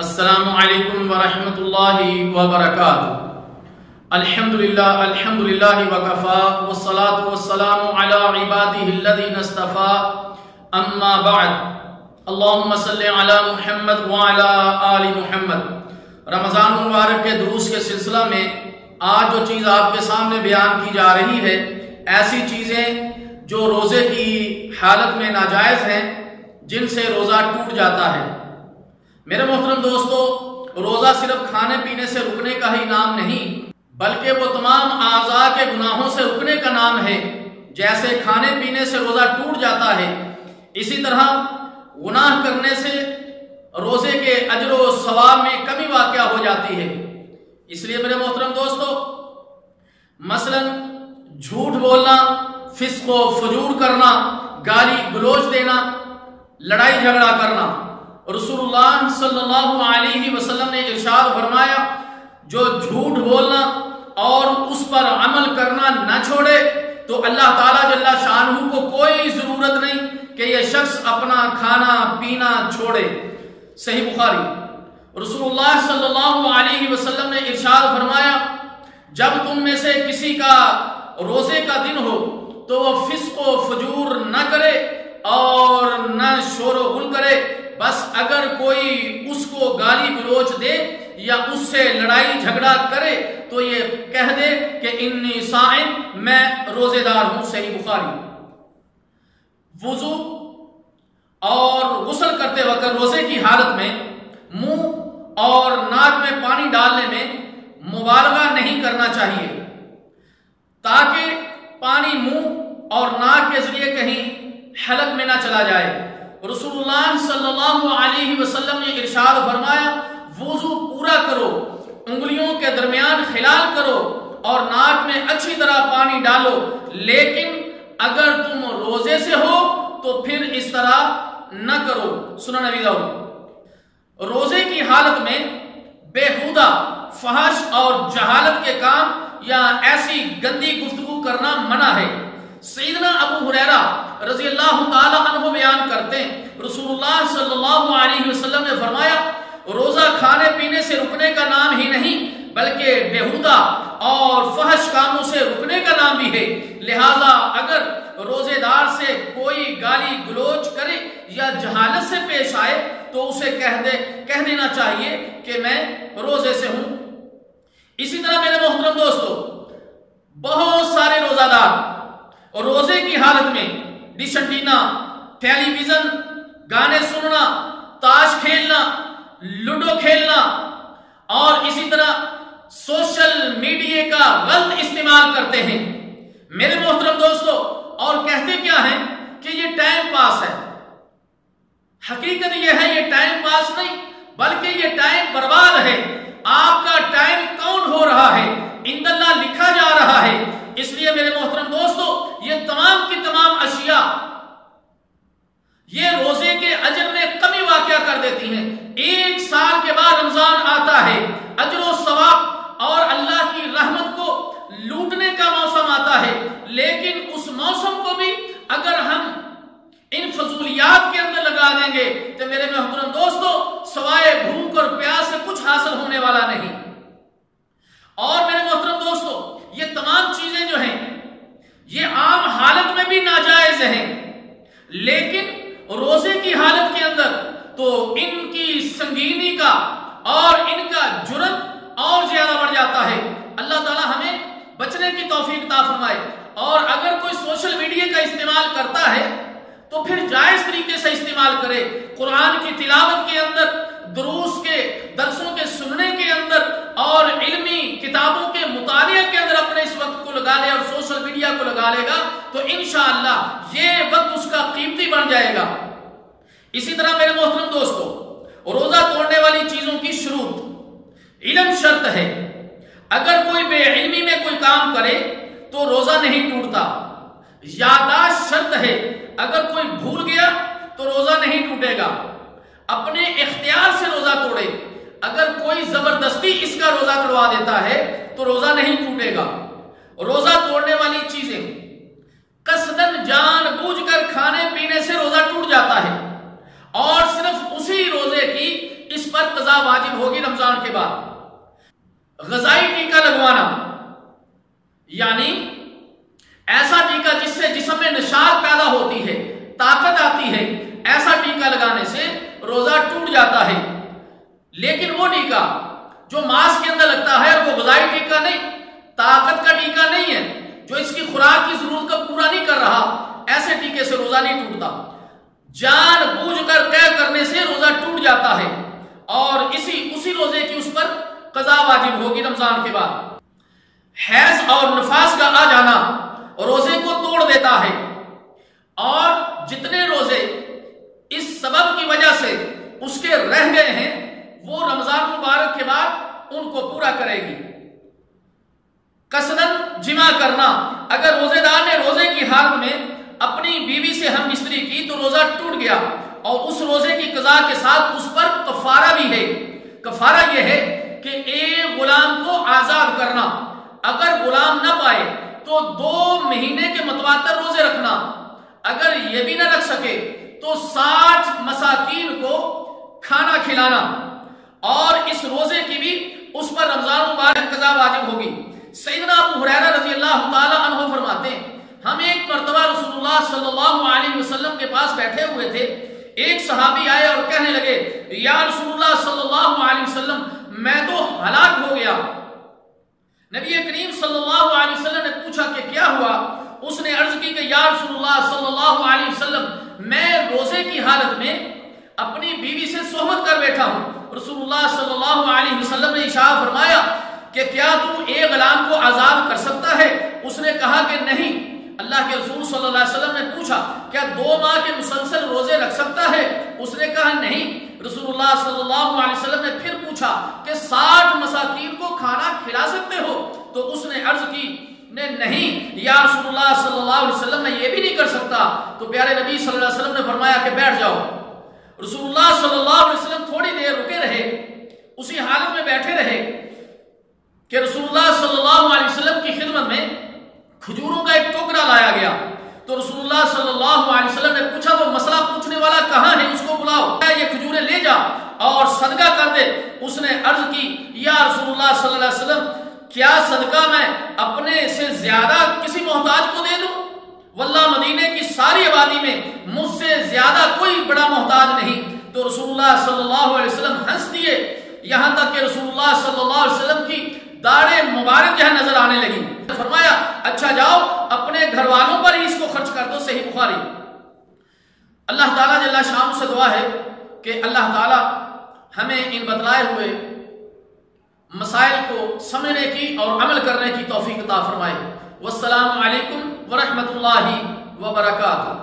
السلام علیکم ورحمۃ اللہ وبرکاتہ۔ الحمدللہ وکفا والصلاة والسلام علی عبادہ الذین اصطفیٰ، اما بعد، اللہم صلی علی محمد وعلی آل محمد۔ رمضان مبارک کے دروس کے سلسلہ میں آج جو چیز آپ کے سامنے بیان کی جا رہی ہے، ایسی چیزیں جو روزے کی حالت میں ناجائز ہیں، جن سے روزہ ٹوٹ جاتا ہے۔ میرے محترم دوستو، روزہ صرف کھانے پینے سے رکنے کا ہی نام نہیں، بلکہ وہ تمام اعضاء کے گناہوں سے رکنے کا نام ہے۔ جیسے کھانے پینے سے روزہ ٹوٹ جاتا ہے، اسی طرح گناہ کرنے سے روزے کے اجر و ثواب میں کمی واقع ہو جاتی ہے۔ اس لیے میرے محترم دوستو، مثلا جھوٹ بولنا، فسق و فجور کرنا، گالی گلوچ دینا، لڑائی جھگڑا کرنا، رسول اللہ صلی اللہ علیہ وسلم نے ارشاد فرمایا، جو جھوٹ بولنا اور اس پر عمل کرنا نہ چھوڑے تو اللہ تعالیٰ جل شانہ کو کوئی ضرورت نہیں کہ یہ شخص اپنا کھانا پینا چھوڑے۔ صحیح بخاری۔ رسول اللہ صلی اللہ علیہ وسلم نے ارشاد فرمایا، جب تم میں سے کسی کا روزے کا دن ہو تو وہ فسق و فجور نہ کرے اور نہ شور و غل کرے، بس اگر کوئی اس کو گالی گلوچ دے یا اس سے لڑائی جھگڑا کرے تو یہ کہہ دے کہ انی صائم، میں روزے دار ہوں۔ صحیح بخاری۔ وضو اور غسل کرتے وقت روزے کی حالت میں منہ اور ناک میں پانی ڈالنے میں مبالغہ نہیں کرنا چاہیے، تاکہ پانی منہ اور ناک کے ذریعے کہیں حلق میں نہ چلا جائے۔ رسول اللہ صلی اللہ علیہ وسلم نے ارشاد فرمایا، وضو پورا کرو، انگلیوں کے درمیان خلال کرو اور ناک میں اچھی طرح پانی ڈالو، لیکن اگر تم روزے سے ہو تو پھر اس طرح نہ کرو۔ سنن نبی داؤد۔ روزے کی حالت میں بےہودہ، فحش اور جہالت کے کام یا ایسی گندی گفتگو کرنا منع ہے۔ سیدنا ابو ہریرہ رضی اللہ تعالی عنہ بیان کرتے ہیں، رسول اللہ صلی اللہ علیہ وسلم نے فرمایا، روزہ کھانے پینے سے رکنے کا نام ہی نہیں بلکہ بےہودہ اور فحش کاموں سے رکنے کا نام بھی ہے۔ لہذا اگر روزے دار سے کوئی گالی گلوچ کرے یا جہالت سے پیش آئے تو اسے کہہ دینا چاہیے کہ میں روزے سے ہوں۔ اسی طرح میرے محترم دوستو، بہت سارے روزہ دار روزے کی حالت میں ڈش انٹینا، ٹیلی ویژن، گانے سننا، تاش کھیلنا، لوڈو کھیلنا اور اسی طرح سوشل میڈیا کا غلط استعمال کرتے ہیں۔ میرے محترم دوستو، اور کہتے کیا ہیں کہ یہ ٹائم پاس ہے۔ حقیقت یہ ہے، یہ ٹائم پاس نہیں بلکہ یہ ٹائم برباد ہے۔ آپ کا ٹائم کاؤنٹ ہو رہا ہے، عند اللہ لکھا جا رہا ہے۔ اس لیے میرے محترم دوستو، یہ تمام کی تمام اشیاء یہ روزے کے اجر میں کمی واقع کر دیتی ہیں۔ ایک سال کے بعد رمضان آتا ہے، اجر و ثواب اور اللہ کی رحمت کو لوٹنے کا موسم آتا ہے، لیکن اس موسم کو بھی اگر ہم ان فضولیات کے اندر لگا دیں گے تو میرے محترم دوستو، سوائے بھوک اور پیاس سے کچھ حاصل ہونے والا نہیں۔ اور میرے محترم دوستو، یہ تمام چیزیں جو ہیں یہ عام حالت میں بھی ناجائز ہیں، لیکن روزے کی حالت کے اندر تو ان کی سنگینی کا اور ان کا جرم اور زیادہ بڑھ جاتا ہے۔ اللہ تعالی ہمیں بچنے کی توفیق عطا فرمائے۔ اور اگر کوئی سوشل میڈیا کا استعمال کرتا ہے تو پھر جائز طریقے سے استعمال کرے، قرآن کی تلاوت کے اندر، دروس کے درسوں کے سننے کے اندر اور علمی کتابوں کے مطالعے کے اندر اپنے اس وقت کو لگا لے اور سوشل میڈیا کو لگا لے گا تو انشاءاللہ یہ وقت اس کا قیمتی بن جائے گا۔ اسی طرح میرے محترم دوستو، روزہ توڑنے والی چیزوں کی شروط، علم شرط ہے۔ اگر کوئی بے علمی میں کوئی کام کرے تو روزہ نہیں ٹوٹتا۔ یادداشت شرط ہے، اگر کوئی بھول گیا تو روزہ نہیں ٹوٹے گا۔ اپنے اختیار سے روزہ توڑے، اگر کوئی زبردستی اس کا روزہ توڑوا دیتا ہے تو روزہ نہیں ٹوٹے گا۔ روزہ توڑنے والی چیزیں، قصدن جان بوجھ کر کھانے پینے سے روزہ ٹوٹ جاتا ہے، اور صرف اسی روزے کی اس پر قضا واجب ہوگی رمضان کے بعد۔ غذائی ٹیکہ لگوانا یعنی ایسا ٹیکہ جس سے جسم میں نشاط پیدا ہوتی ہے، طاقت آتی ہے، ایسا ٹیکہ لگانے سے روزہ ٹوٹ جاتا ہے۔ لیکن وہ ٹیکہ جو ماس کے اندر لگتا ہے اور وہ غذائی ٹیکہ نہیں، طاقت کا ٹیکہ نہیں ہے، جو اس کی خوراک کی ضرورت کو پورا نہیں کر رہا، ایسے ٹیکے سے روزہ نہیں ٹوٹتا۔ جان بوجھ کر طے کرنے سے روزہ ٹوٹ جاتا ہے اور اسی روزے کی اس پر قضا واجب ہوگی رمضان کے بعد۔ حیض اور نفاس کا آ جانا روزے کو توڑ دیتا ہے اور جتنے روزے اس سبب کی وجہ سے اس کے رہ گئے ہیں وہ رمضان مبارک کے بعد ان کو پورا کرے گی۔ قصداً جمع کرنا، اگر روزے دار نے روزے کی حالت میں اپنی بیوی سے ہم بستری کی تو روزہ ٹوٹ گیا اور اس روزے کی قضا کے ساتھ اس پر کفارہ بھی ہے۔ کفارہ یہ ہے کہ ایک غلام کو آزاد کرنا، اگر غلام نہ پائے تو 2 مہینے کے متواتر روزے رکھنا، اگر یہ بھی نہ رکھ سکے تو 60 مساکین کو کھانا کھلانا، اور اس روزے کی بھی اس پر رمضان مبارک قضا واجب ہوگی۔ سیدنا ابو ہریرہ رضی اللہ تعالی عنہ فرماتے ہیں ہم ایک مرتبہ رسول اللہ صلی اللہ علیہ وسلم کے پاس بیٹھے ہوئے تھے، ایک صحابی آئے اور کہنے لگے یا رسول اللہ صلی اللہ علیہ وسلم میں تو ہلاک ہو گیا۔ نبی کریم صلی اللہ علیہ وسلم نے پوچھا کہ کیا ہوا؟ اس نے عرض کی کہ یا رسول اللہ صلی اللہ علیہ وسلم میں روزے کی حالت میں اپنی بیوی سے صحبت کر بیٹھا ہوں۔ رسول اللہ صلی اللہ علیہ وسلم نے ارشاد فرمایا کہ کیا تو ایک غلام کو آزاد کر سکتا ہے؟ اس نے کہا کہ نہیں۔ اللہ کے رسول صلی اللہ علیہ وسلم نے پوچھا کیا 2 ماہ کے مسلسل روزے رکھ سکتا ہے؟ اس نے کہا نہیں۔ رسول اللہ صلی اللہ علیہ وسلم نے پھر پوچھا کہ 60 مساکین کو کھانا کھلا سکتے ہو؟ تو اس نے عرض کی نہیں یا رسول اللہ صلی اللہ علیہ وسلم میں یہ بھی نہیں کر سکتا۔ تو پیارے نبی صلی اللہ علیہ وسلم نے فرمایا کہ بیٹھ جاؤ۔ رسول اللہ صلی اللہ علیہ وسلم تھوڑی دیر رکے رہے، اسی حالت میں بیٹھے رہے کہ رسول اللہ صلی اللہ علیہ وسلم کی خدمت میں کھجوروں کا ایک ٹوکرا لایا گیا۔ تو رسول اللہ صلی اللہ علیہ وسلم نے پوچھا وہ مسئلہ پوچھنے والا کہاں ہے؟ اس کو بلاؤ، یہ کھجوریں لے جا اور صدقہ کر دے۔ اس نے عرض کی یا رسول اللہ صلی اللہ علیہ وسلم کیا صدقہ میں اپنے سے زیادہ کسی محتاج کو دے دوں؟ واللہ مدینے کی ساری آبادی میں مجھ سے زیادہ کوئی بڑا محتاج نہیں۔ تو رسول اللہ صلی اللہ علیہ وسلم ہنس دیے، یہاں تک کہ رسول اللہ صلی اللہ علیہ وسلم کی داڑھی مبارک جو ہے نظر آنے لگی۔ فرمایا اچھا جاؤ اپنے گھر والوں پر ہی اس کو خرچ کر دو۔ صحیح بخاری۔ اللہ تعالیٰ جل شانہ سے دعا ہے کہ اللہ تعالیٰ ہمیں ان بتلائے ہوئے مسائل کو سمجھنے کی اور عمل کرنے کی توفیق عطا فرمائے۔ والسلام علیکم ورحمۃ اللہ وبرکاتہ۔